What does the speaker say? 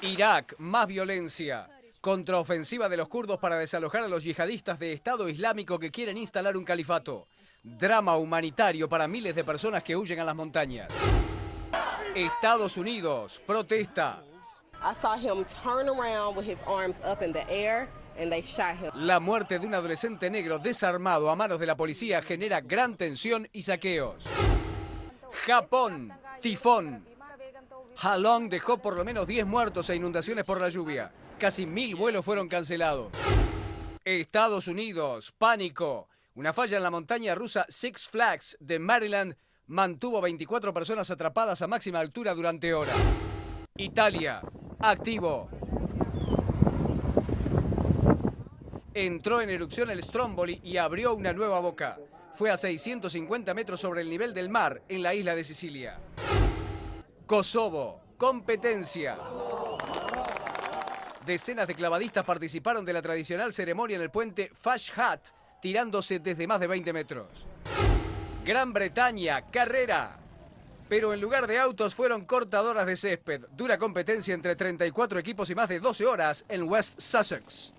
Irak, más violencia. Contraofensiva de los kurdos para desalojar a los yihadistas de Estado Islámico que quieren instalar un califato. Drama humanitario para miles de personas que huyen a las montañas. Estados Unidos, protesta. La muerte de un adolescente negro desarmado a manos de la policía genera gran tensión y saqueos. Japón, tifón. Halong dejó por lo menos 10 muertos e inundaciones por la lluvia. Casi 1000 vuelos fueron cancelados. Estados Unidos, pánico. Una falla en la montaña rusa Six Flags de Maryland mantuvo 24 personas atrapadas a máxima altura durante horas. Italia, activo. Entró en erupción el Stromboli y abrió una nueva boca. Fue a 650 metros sobre el nivel del mar en la isla de Sicilia. Kosovo, competencia. Decenas de clavadistas participaron de la tradicional ceremonia en el puente Fashhat, tirándose desde más de 20 metros. Gran Bretaña, carrera. Pero en lugar de autos fueron cortadoras de césped. Dura competencia entre 34 equipos y más de 12 horas en West Sussex.